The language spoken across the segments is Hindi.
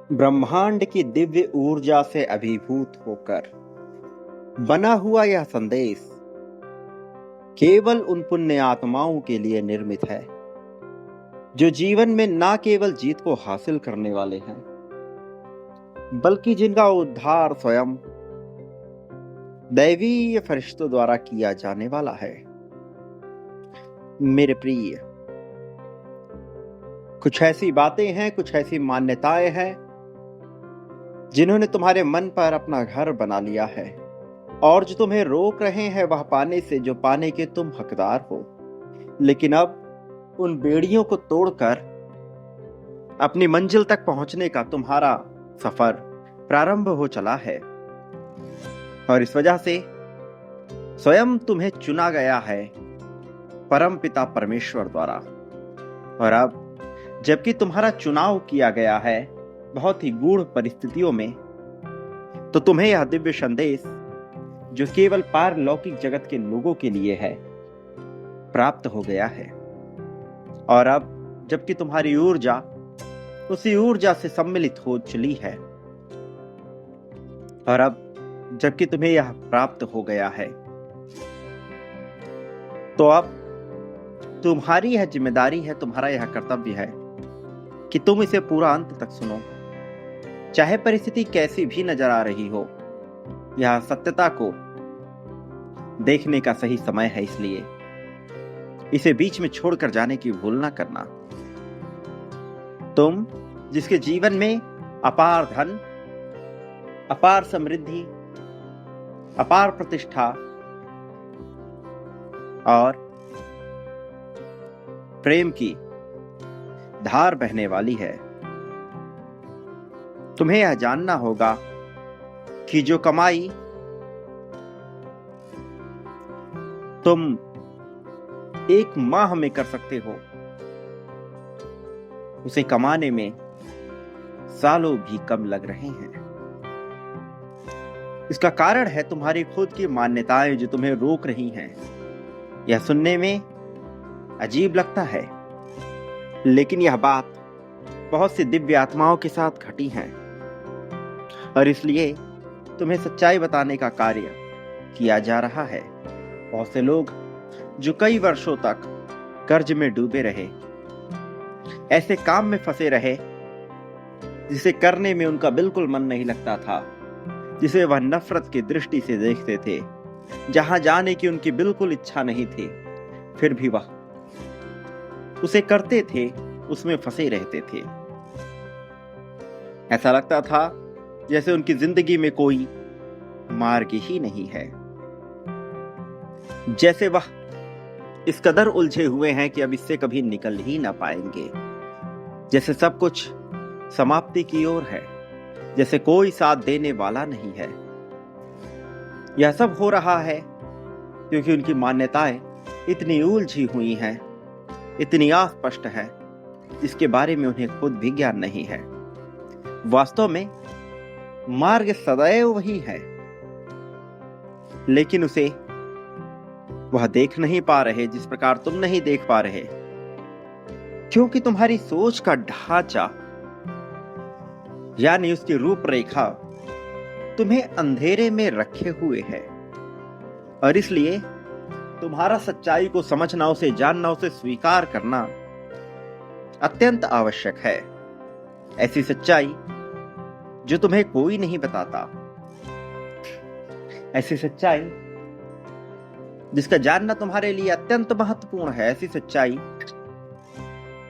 ब्रह्मांड की दिव्य ऊर्जा से अभिभूत होकर बना हुआ यह संदेश केवल उन पुण्य आत्माओं के लिए निर्मित है जो जीवन में ना केवल जीत को हासिल करने वाले हैं, बल्कि जिनका उद्धार स्वयं दैवीय फरिश्तों द्वारा किया जाने वाला है। मेरे प्रिय, कुछ ऐसी बातें हैं, कुछ ऐसी मान्यताएं हैं जिन्होंने तुम्हारे मन पर अपना घर बना लिया है और जो तुम्हें रोक रहे हैं वह पाने से जो पाने के तुम हकदार हो। लेकिन अब उन बेड़ियों को तोड़कर अपनी मंजिल तक पहुंचने का तुम्हारा सफर प्रारंभ हो चला है और इस वजह से स्वयं तुम्हें चुना गया है परम पिता परमेश्वर द्वारा। और अब जबकि तुम्हारा चुनाव किया गया है बहुत ही गूढ़ परिस्थितियों में, तो तुम्हें यह दिव्य संदेश जो केवल पारलौकिक जगत के लोगों के लिए है प्राप्त हो गया है। और अब जबकि तुम्हारी ऊर्जा उसी ऊर्जा से सम्मिलित हो चली है और अब जबकि तुम्हें यह प्राप्त हो गया है, तो अब तुम्हारी यह जिम्मेदारी है, तुम्हारा यह कर्तव्य है कि तुम इसे पूरा अंत तक सुनो, चाहे परिस्थिति कैसी भी नजर आ रही हो। यह सत्यता को देखने का सही समय है, इसलिए इसे बीच में छोड़कर जाने की भूल ना करना। तुम जिसके जीवन में अपार धन, अपार समृद्धि, अपार प्रतिष्ठा और प्रेम की धार बहने वाली है, तुम्हें यह जानना होगा कि जो कमाई तुम एक माह में कर सकते हो उसे कमाने में सालों भी कम लग रहे हैं। इसका कारण है तुम्हारी खुद की मान्यताएं जो तुम्हें रोक रही हैं। यह सुनने में अजीब लगता है, लेकिन यह बात बहुत सी दिव्य आत्माओं के साथ घटी है और इसलिए तुम्हें सच्चाई बताने का कार्य किया जा रहा है। बहुत से लोग जो कई वर्षों तक कर्ज में डूबे रहे, ऐसे काम में फंसे रहे जिसे करने में उनका बिल्कुल मन नहीं लगता था, जिसे वह नफरत की दृष्टि से देखते थे, जहां जाने की उनकी बिल्कुल इच्छा नहीं थी, फिर भी वह उसे करते थे, उसमें फंसे रहते थे। ऐसा लगता था जैसे उनकी जिंदगी में कोई मार्ग ही नहीं है, जैसे वह इस कदर उलझे हुए हैं कि अब इससे कभी निकल ही ना पाएंगे, जैसे सब कुछ समाप्ति की ओर है, जैसे कोई साथ देने वाला नहीं है। यह सब हो रहा है क्योंकि उनकी मान्यताएं इतनी उलझी हुई हैं, इतनी अस्पष्ट है, जिसके बारे में उन्हें खुद भी ज्ञान नहीं है। वास्तव में मार्ग सदैव वही है, लेकिन उसे वह देख नहीं पा रहे जिस प्रकार तुम नहीं देख पा रहे, क्योंकि तुम्हारी सोच का ढांचा यानी उसकी रूपरेखा तुम्हें अंधेरे में रखे हुए है और इसलिए तुम्हारा सच्चाई को समझना, उसे जानना, उसे स्वीकार करना अत्यंत आवश्यक है। ऐसी सच्चाई जो तुम्हें कोई नहीं बताता, ऐसी सच्चाई जिसका जानना तुम्हारे लिए अत्यंत महत्वपूर्ण है, ऐसी सच्चाई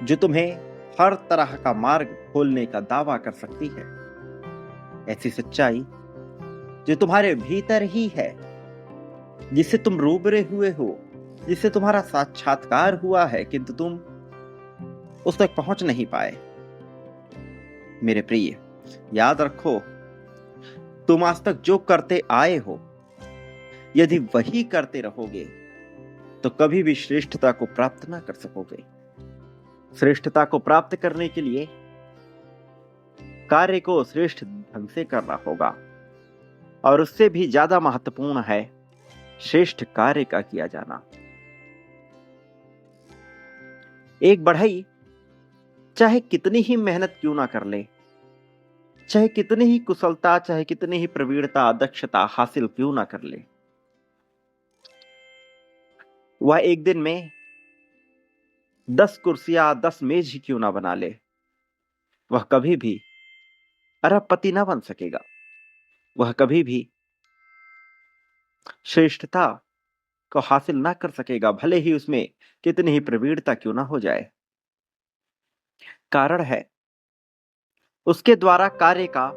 जो तुम्हें हर तरह का मार्ग खोलने का दावा कर सकती है, ऐसी सच्चाई जो तुम्हारे भीतर ही है, जिससे तुम रूबरे हुए हो, जिससे तुम्हारा साक्षात्कार हुआ है, किंतु तुम उस तक पहुंच नहीं पाए। मेरे प्रिय, याद रखो, तुम आज तक जो करते आए हो, यदि वही करते रहोगे तो कभी भी श्रेष्ठता को प्राप्त ना कर सकोगे। श्रेष्ठता को प्राप्त करने के लिए कार्य को श्रेष्ठ ढंग से करना होगा और उससे भी ज्यादा महत्वपूर्ण है श्रेष्ठ कार्य का किया जाना। एक बढ़ई चाहे कितनी ही मेहनत क्यों ना कर ले, चाहे कितनी ही कुशलता, चाहे कितनी ही प्रवीणता, दक्षता हासिल क्यों ना कर ले, वह एक दिन में 10 कुर्सियां, 10 मेज ही क्यों ना बना ले, वह कभी भी अरबपति ना बन सकेगा। वह कभी भी श्रेष्ठता को हासिल ना कर सकेगा, भले ही उसमें कितनी ही प्रवीणता क्यों ना हो जाए। कारण है उसके द्वारा कार्य का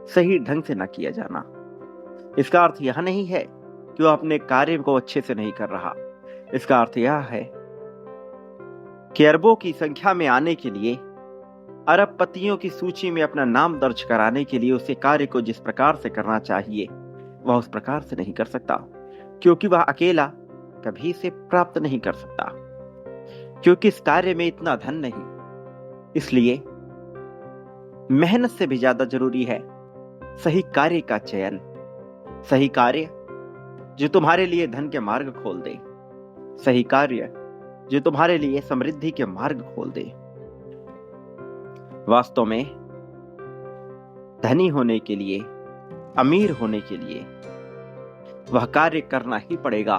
सही ढंग से ना किया जाना। इसका अर्थ यह नहीं है कि वह अपने कार्य को अच्छे से नहीं कर रहा। इसका अर्थ यह है कि अरबों की संख्या में आने के लिए, अरबपतियों की सूची में अपना नाम दर्ज कराने के लिए उसे कार्य को जिस प्रकार से करना चाहिए वह उस प्रकार से नहीं कर सकता, क्योंकि वह अकेला कभी इसे प्राप्त नहीं कर सकता, क्योंकि इस कार्य में इतना धन नहीं। इसलिए मेहनत से भी ज्यादा जरूरी है सही कार्य का चयन, सही कार्य जो तुम्हारे लिए धन के मार्ग खोल दे, सही कार्य जो तुम्हारे लिए समृद्धि के मार्ग खोल दे। वास्तव में धनी होने के लिए, अमीर होने के लिए वह कार्य करना ही पड़ेगा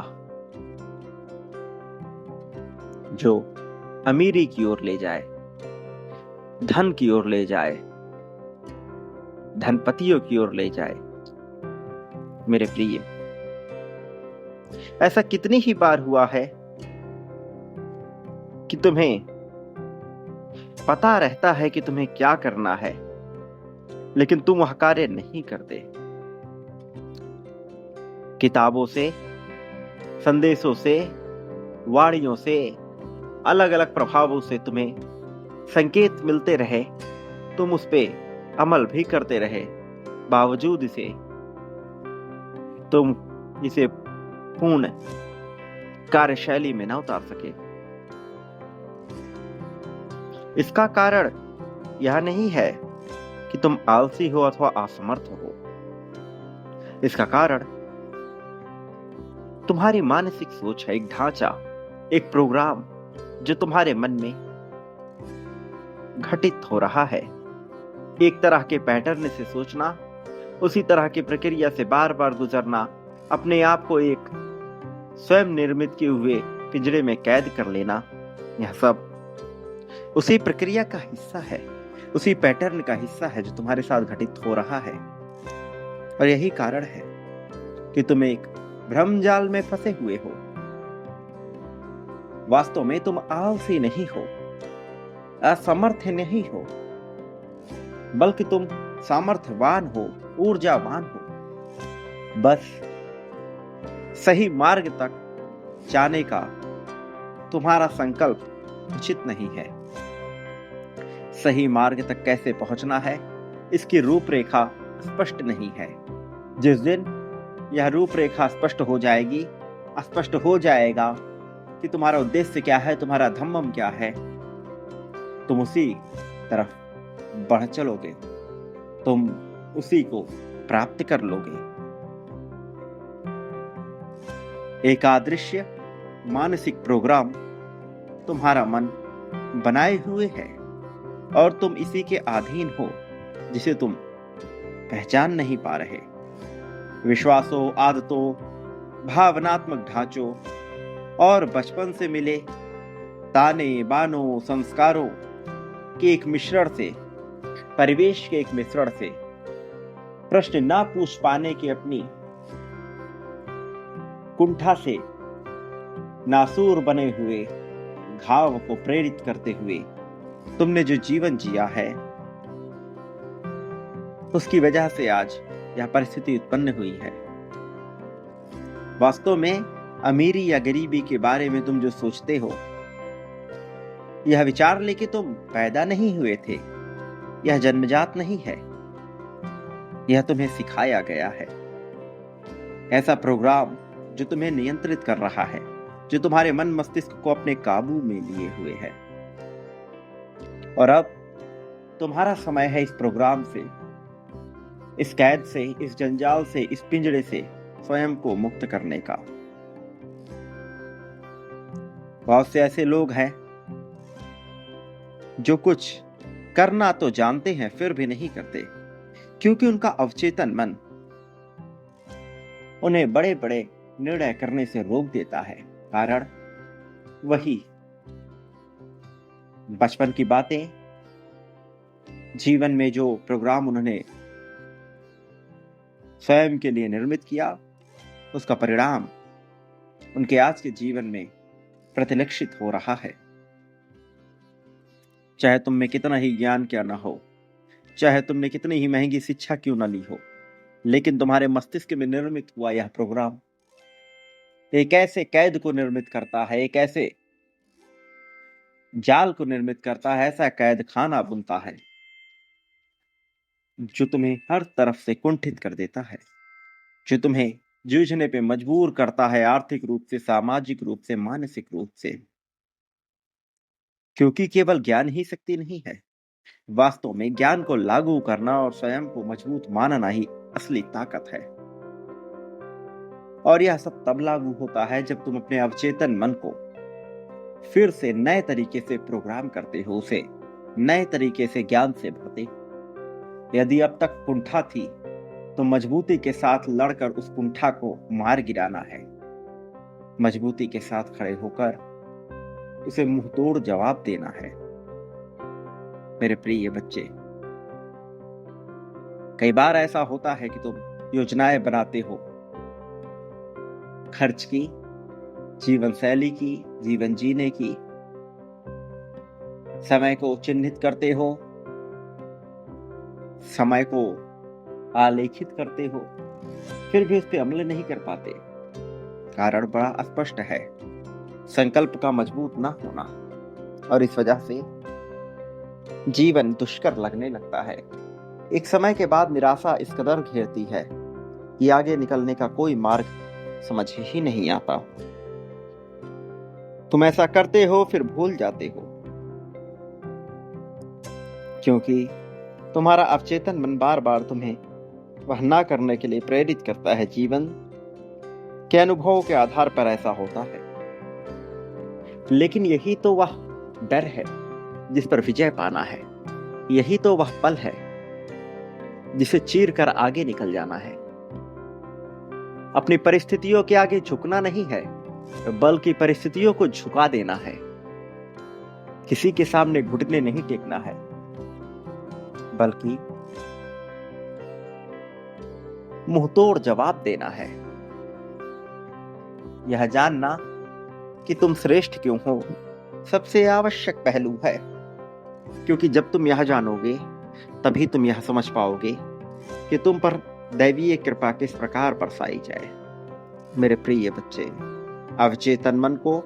जो अमीरी की ओर ले जाए, धन की ओर ले जाए, धनपतियों की ओर ले जाए। मेरे प्रिय, ऐसा कितनी ही बार हुआ है कि तुम्हें पता रहता है कि तुम्हें क्या करना है, लेकिन तुम वह कार्य नहीं करते। किताबों से, संदेशों से, वाणियों से, अलग अलग प्रभावों से तुम्हें संकेत मिलते रहे, तुम उस पे अमल भी करते रहे, बावजूद इसे तुम इसे पूर्ण कार्यशैली में ना उतार सके। इसका कारण यह नहीं है कि तुम आलसी हो अथवा असमर्थ हो। इसका कारण तुम्हारी मानसिक सोच है, एक ढांचा, एक प्रोग्राम जो तुम्हारे मन में घटित हो रहा है। एक तरह के पैटर्न से सोचना, उसी तरह की प्रक्रिया से बार बार गुजरना, अपने आप को एक स्वयं निर्मित किए हुए पिंजरे में कैद कर लेना, यह सब उसी प्रक्रिया का हिस्सा है, उसी पैटर्न का हिस्सा है जो तुम्हारे साथ घटित हो रहा है। और यही कारण है कि तुम एक भ्रमजाल में फंसे हुए हो। वास्तव में तुम आलसी नहीं हो, असमर्थ नहीं हो, बल्कि तुम सामर्थ्यवान हो, ऊर्जावान हो। बस सही मार्ग तक जाने का तुम्हारा संकल्प उचित नहीं है। सही मार्ग तक कैसे पहुंचना है, इसकी रूपरेखा स्पष्ट नहीं है। जिस दिन यह रूपरेखा स्पष्ट हो जाएगी, स्पष्ट हो जाएगा कि तुम्हारा उद्देश्य क्या है, तुम्हारा धम्मम क्या है, तुम उसी तरफ बढ़ चलोगे, तुम उसी को प्राप्त कर लोगे। एक अदृश्य मानसिक प्रोग्राम तुम्हारा मन बनाए हुए है और तुम इसी के अधीन हो, जिसे तुम पहचान नहीं पा रहे। विश्वासों, आदतों, भावनात्मक ढांचों और बचपन से मिले ताने बानों, संस्कारों के एक मिश्रण से, परिवेश के एक मिश्रण से, प्रश्न ना पूछ पाने की अपनी कुंठा से नासूर बने हुए घाव को प्रेरित करते हुए तुमने जो जीवन जिया है, उसकी वजह से आज यह परिस्थिति उत्पन्न हुई है। वास्तव में अमीरी या गरीबी के बारे में तुम जो सोचते हो, यह विचार लेके तुम पैदा नहीं हुए थे, यह जन्मजात नहीं है, यह तुम्हें सिखाया गया है। ऐसा प्रोग्राम जो तुम्हें नियंत्रित कर रहा है, जो तुम्हारे मन मस्तिष्क को अपने काबू में लिए हुए है। और अब तुम्हारा समय है इस प्रोग्राम से, इस कैद से, इस जंजाल से, इस पिंजरे से स्वयं को मुक्त करने का। बहुत से ऐसे लोग हैं जो कुछ करना तो जानते हैं फिर भी नहीं करते, क्योंकि उनका अवचेतन मन उन्हें बड़े बड़े निर्णय करने से रोक देता है। कारण वही बचपन की बातें, जीवन में जो प्रोग्राम उन्होंने स्वयं के लिए निर्मित किया, उसका परिणाम उनके आज के जीवन में प्रतिलक्षित हो रहा है। चाहे तुम में कितना ही ज्ञान क्या ना हो, चाहे तुमने कितनी ही महंगी शिक्षा क्यों ना ली हो, लेकिन तुम्हारे मस्तिष्क में निर्मित हुआ यह प्रोग्राम एक ऐसे कैद को निर्मित करता है, एक ऐसे जाल को निर्मित करता है, ऐसा कैद खाना बुनता है जो तुम्हें हर तरफ से कुंठित कर देता है, जो तुम्हें जूझने पे मजबूर करता है, आर्थिक रूप से, सामाजिक रूप से, मानसिक रूप से। क्योंकि केवल ज्ञान ही शक्ति नहीं है, वास्तव में ज्ञान को लागू करना और स्वयं को मजबूत मानना ही असली ताकत है। और यह सब तब लागू होता है जब तुम अपने अवचेतन मन को फिर से नए तरीके से प्रोग्राम करते हो, उसे नए तरीके से ज्ञान से भरते हो। यदि अब तक कुंठा थी तो मजबूती के साथ लड़कर उस कुंठा को मार गिराना है, मजबूती के साथ खड़े होकर उसे मुंहतोड़ जवाब देना है। मेरे प्रिय बच्चे, कई बार ऐसा होता है कि तुम योजनाएं बनाते हो, खर्च की, जीवन शैली की, जीवन जीने की, समय को चिन्हित करते हो, समय को आलेखित करते हो, फिर भी उस पर अमल नहीं कर पाते। कारण बड़ा स्पष्ट है, संकल्प का मजबूत ना होना, और इस वजह से जीवन दुष्कर लगने लगता है। एक समय के बाद निराशा इस कदर घेरती है कि आगे निकलने का कोई मार्ग समझ ही नहीं आता। तुम ऐसा करते हो फिर भूल जाते हो, क्योंकि तुम्हारा अवचेतन मन बार बार तुम्हें वह ना करने के लिए प्रेरित करता है। जीवन के अनुभवों के आधार पर ऐसा होता है, लेकिन यही तो वह डर है जिस पर विजय पाना है, यही तो वह पल है जिसे चीर कर आगे निकल जाना है। अपनी परिस्थितियों के आगे झुकना नहीं है, बल्कि परिस्थितियों को झुका देना है। किसी के सामने घुटने नहीं टेकना है, बल्कि मुंहतोड़ जवाब देना है। यह जानना कि तुम श्रेष्ठ क्यों हो सबसे आवश्यक पहलू है, क्योंकि जब तुम यह जानोगे तभी तुम यह समझ पाओगे कि तुम पर दैवीय कृपा किस प्रकार बरसाई जाए। मेरे प्रिय बच्चे, अवचेतन मन को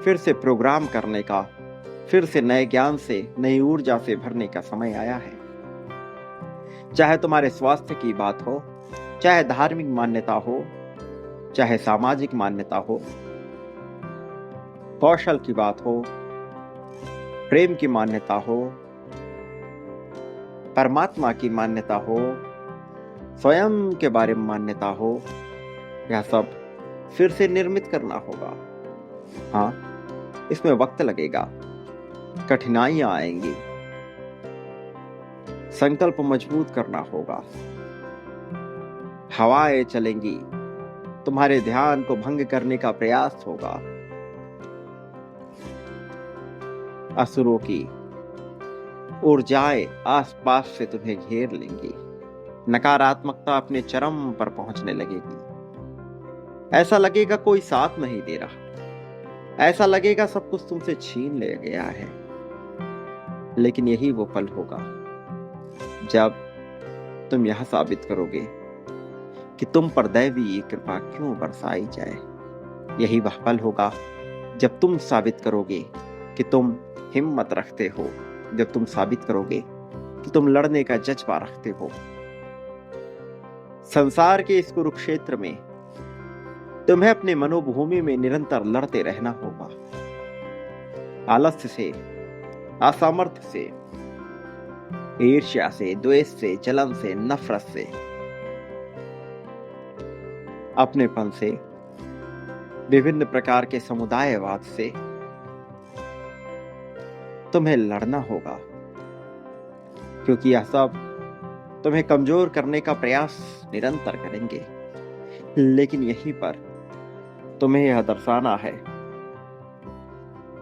फिर से प्रोग्राम करने का, फिर से नए ज्ञान से, नई ऊर्जा से भरने का समय आया है। चाहे तुम्हारे स्वास्थ्य की बात हो, चाहे धार्मिक मान्यता हो, चाहे सामाजिक मान्यता हो, कौशल की बात हो, प्रेम की मान्यता हो, परमात्मा की मान्यता हो, स्वयं के बारे में मान्यता हो, यह सब फिर से निर्मित करना होगा। हाँ, इसमें वक्त लगेगा, कठिनाइयां आएंगी, संकल्प मजबूत करना होगा, हवाएं चलेंगी, तुम्हारे ध्यान को भंग करने का प्रयास होगा, असुरों की ऊर्जाएं आसपास से तुम्हें घेर लेंगी, नकारात्मकता अपने चरम पर पहुंचने लगेगी। ऐसा लगेगा कोई साथ नहीं दे रहा, ऐसा लगेगा सब कुछ तुमसे छीन ले गया है। लेकिन यही वो पल होगा जब तुम यह साबित करोगे कि तुम पर दैवीय कृपा क्यों बरसाई जाए। यही वह पल होगा जब तुम साबित करोगे कि तुम हिम्मत रखते हो, जब तुम साबित करोगे कि तुम लड़ने का जज्बा रखते हो। संसार के इस कुरुक्षेत्र में तुम्हें अपने मनोभूमि में निरंतर लड़ते रहना होगा, आलस्य से, असामर्थ्य से, ईर्ष्या से, द्वेष से, जलन से, नफरत से, अपनेपन से, विभिन्न प्रकार के समुदायवाद से तुम्हें लड़ना होगा। क्योंकि यह सब तुम्हें कमजोर करने का प्रयास निरंतर करेंगे। लेकिन यहीं पर तुम्हें यह दर्शाना है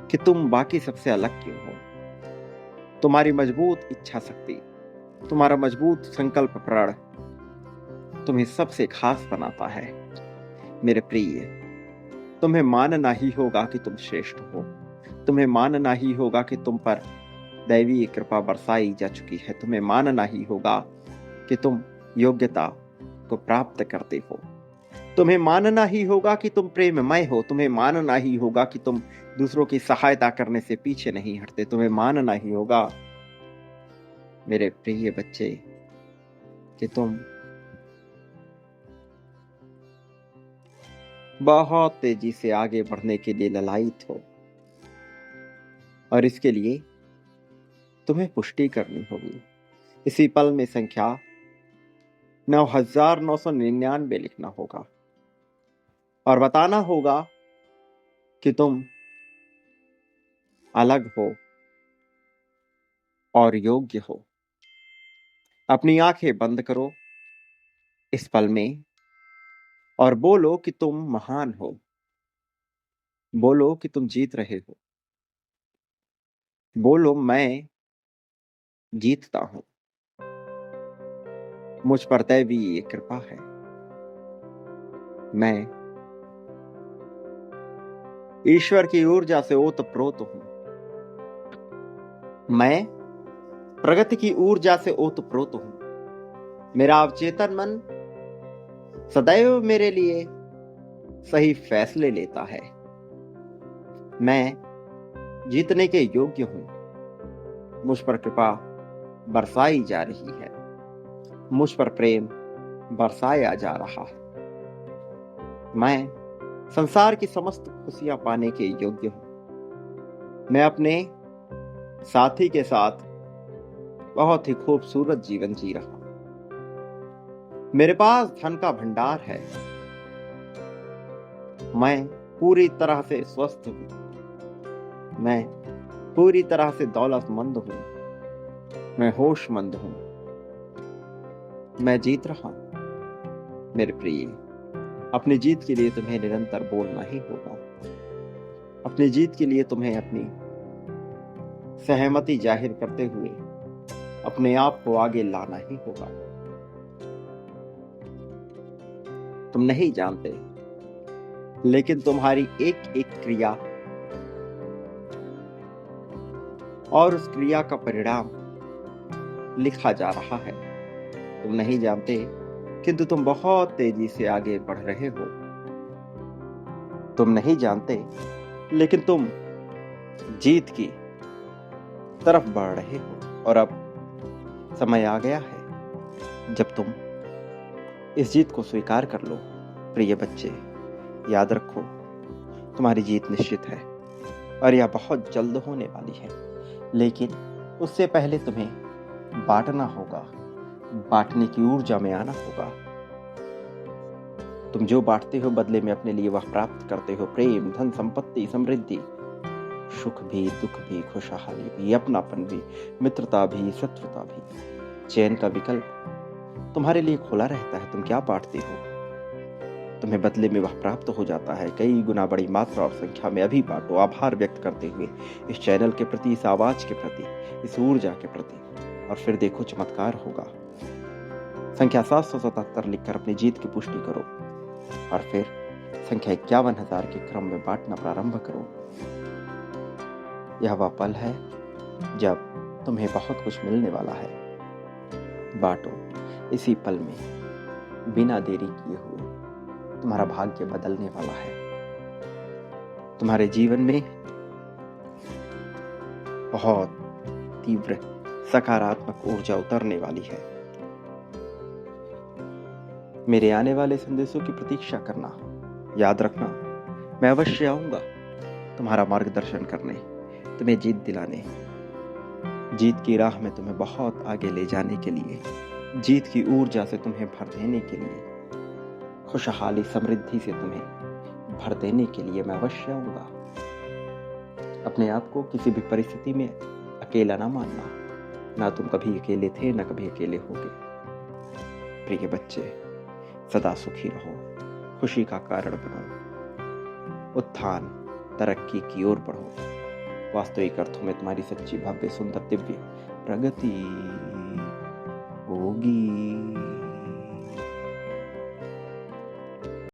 कि तुम बाकी सबसे अलग क्यों हो। तुम्हारी मजबूत इच्छा शक्ति, तुम्हारा मजबूत संकल्प प्रण तुम्हें सबसे खास बनाता है। मेरे प्रिय, तुम्हें मानना ही होगा कि तुम श्रेष्ठ हो। तुम्हें मानना ही होगा कि तुम पर दैवीय कृपा बरसाई जा चुकी है। तुम्हें मानना ही होगा कि तुम योग्यता को प्राप्त करते हो। तुम्हें मानना ही होगा कि तुम प्रेममय हो। तुम्हें मानना ही होगा कि तुम दूसरों की सहायता करने से पीछे नहीं हटते। तुम्हें मानना ही होगा मेरे प्रिय बच्चे कि तुम बहुत तेजी से आगे बढ़ने के लिए ललायित हो, और इसके लिए तुम्हें पुष्टि करनी होगी। इसी पल में संख्या 9999 लिखना होगा और बताना होगा कि तुम अलग हो और योग्य हो। अपनी आंखें बंद करो इस पल में और बोलो कि तुम महान हो। बोलो कि तुम जीत रहे हो। बोलो मैं जीतता हूं। मुझ पर दैवीय कृपा है। मैं ईश्वर की ऊर्जा से ओतप्रोत हूं। मैं प्रगति की ऊर्जा से ओतप्रोत हूं। मेरा अवचेतन मन सदैव मेरे लिए सही फैसले लेता है। मैं जीतने के योग्य हूं। मुझ पर कृपा बरसाई जा रही है। मुझ पर प्रेम बरसाया जा रहा है। मैं संसार की समस्त खुशियां पाने के योग्य हूं। मैं अपने साथी के साथ बहुत ही खूबसूरत जीवन जी रहा हूं। मेरे पास धन का भंडार है। मैं पूरी तरह से स्वस्थ हूं। मैं पूरी तरह से दौलतमंद हूं। मैं होशमंद हूं। मैं जीत रहा हूं। मेरे प्रिय, अपनी जीत के लिए तुम्हें निरंतर बोलना ही होगा। अपनी जीत के लिए तुम्हें अपनी सहमति जाहिर करते हुए अपने आप को आगे लाना ही होगा। तुम नहीं जानते, लेकिन तुम्हारी एक एक क्रिया और उस क्रिया का परिणाम लिखा जा रहा है। तुम नहीं जानते, किंतु तुम बहुत तेजी से आगे बढ़ रहे हो। तुम नहीं जानते, लेकिन तुम जीत की तरफ बढ़ रहे हो। और अब समय आ गया है जब तुम इस जीत को स्वीकार कर लो। प्रिय बच्चे, याद रखो, तुम्हारी जीत निश्चित है और यह बहुत जल्द होने वाली है। लेकिन उससे पहले तुम्हें बांटना होगा। बांटने की ऊर्जा में आना होगा। तुम जो बांटते हो बदले में अपने लिए वह प्राप्त करते हो। प्रेम, धन, संपत्ति, समृद्धि, सुख भी, दुख भी, खुशहाली भी, अपनापन भी, मित्रता भी, शत्रुता भी, चैन का विकल्प तुम्हारे लिए खुला रहता है। तुम क्या बांटते हो, तुम्हें बदले में वह प्राप्त हो जाता है। कई गुना बड़ी मात्रा और संख्या में अभी बांटो। आभार व्यक्त करते हुए इस चैनल के प्रति, इस आवाज के प्रति, इस ऊर्जा के प्रति, और फिर देखो चमत्कार होगा। संख्या 777 लिखकर अपनी जीत की पुष्टि करो और फिर संख्या 51,000 के क्रम में बांटना प्रारंभ करो। यह वह पल है जब तुम्हें बहुत कुछ मिलने वाला है। बांटो इसी पल में, बिना देरी किए हुए। तुम्हारा भाग्य बदलने वाला है। तुम्हारे जीवन में बहुत तीव्र सकारात्मक ऊर्जा उतरने वाली है। मेरे आने वाले संदेशों की प्रतीक्षा करना। याद रखना, मैं अवश्य आऊंगा तुम्हारा मार्गदर्शन करने, तुम्हें जीत दिलाने, जीत की राह में तुम्हें बहुत आगे ले जाने के लिए, जीत की ऊर्जा से तुम्हें भर देने के लिए, खुशहाली समृद्धि से तुम्हें भर देने के लिए मैं अवश्य आऊंगा। अपने आप को किसी भी परिस्थिति में अकेला ना मानना। ना तुम कभी अकेले थे, ना कभी अकेले होगे। प्रिय बच्चे, सदा सुखी रहो, खुशी का कारण बनो, उत्थान तरक्की की ओर बढ़ो, वास्तविक अर्थों में तुम्हारी सच्ची भव्य सुंदर दिव्य प्रगति।